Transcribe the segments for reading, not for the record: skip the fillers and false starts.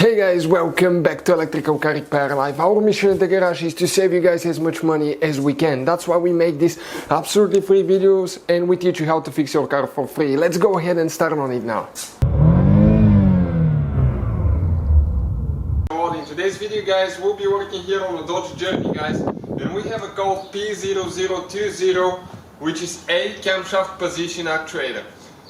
Hey guys, welcome back to Electrical Car Repair Live. Our mission at the garage is to save you guys as much money as we can. That's why we make these absolutely free videos and we teach you how to fix your car for free. Let's go ahead and start on it now. In today's video guys, we'll be working here on the Dodge Journey guys, and we have a code P0020, which is a camshaft position actuator.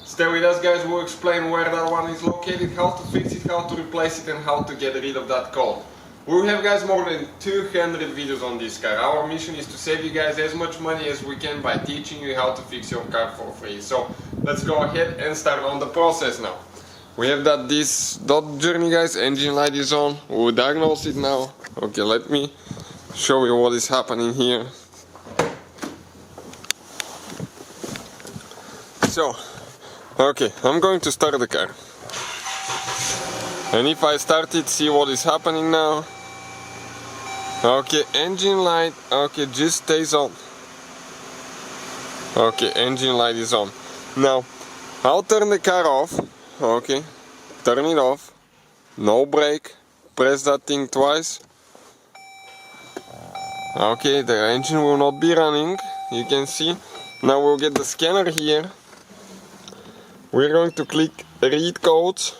Stay with us guys, we'll explain where that one is located, how to fix it, how to replace it and how to get rid of that code. We have guys more than 200 videos on this car. Our mission is to save you guys as much money as we can by teaching you how to fix your car for free. So let's go ahead and start on the process now. We have this Dodge Journey guys, engine light is on, we'll diagnose it now. Okay, let me show you what is happening here. So, okay, I'm going to start the car. And if I start it, see what is happening now. Okay, engine light, okay, just stays on. Okay, engine light is on. Now, I'll turn the car off. Okay, turn it off. No brake. Press that thing twice. Okay, the engine will not be running. You can see. Now we'll get the scanner here. We're going to click read codes,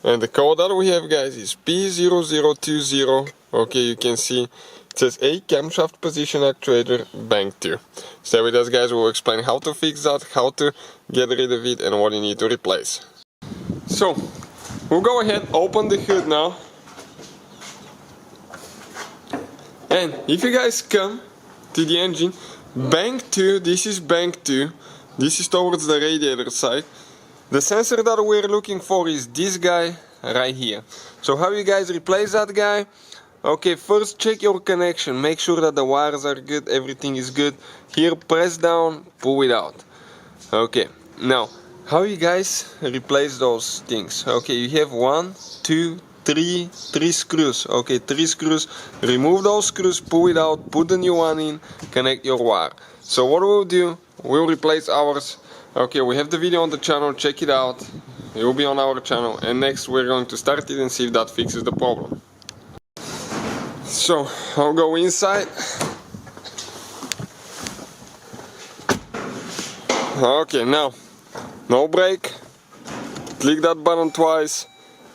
and the code that we have guys is P0020. Okay, you can see it says a camshaft position actuator bank 2. Stay with us guys, we'll explain how to fix that, how to get rid of it and what you need to replace. So we'll go ahead, open the hood now, and if you guys come to the engine, bank 2, this is bank 2. This is towards the radiator side. The sensor that we're looking for is this guy right here. So how you guys replace that guy? Okay, first check your connection. Make sure that the wires are good, everything is good. Here, press down, pull it out. Okay, now, how you guys replace those things? Okay, you have 1, 2, 3 screws. Okay, 3 screws. Remove those screws, pull it out, put the new one in, connect your wire. So what we'll do, we'll replace ours. Okay, we have the video on the channel, check it out. It will be on our channel, and next we're going to start it and see if that fixes the problem. So I'll go inside. Okay, now no brake. Click that button twice.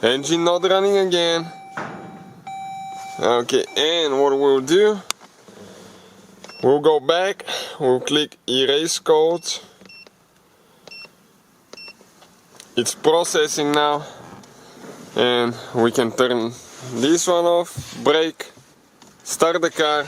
Engine not running again. Okay, and what we'll do, we'll go back, we'll click erase codes. It's processing now, and we can turn this one off, brake, start the car.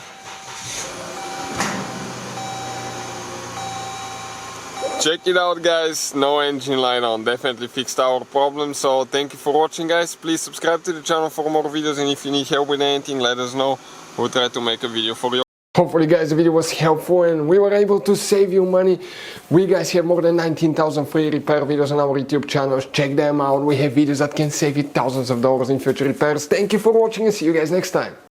Check it out guys, no engine light on, definitely fixed our problem. So thank you for watching guys, please subscribe to the channel for more videos, and if you need help with anything, let us know, we'll try to make a video for you. Hopefully guys the video was helpful and we were able to save you money. We guys have more than 19,000 free repair videos on our YouTube channels, check them out. We have videos that can save you thousands of dollars in future repairs. Thank you for watching and see you guys next time.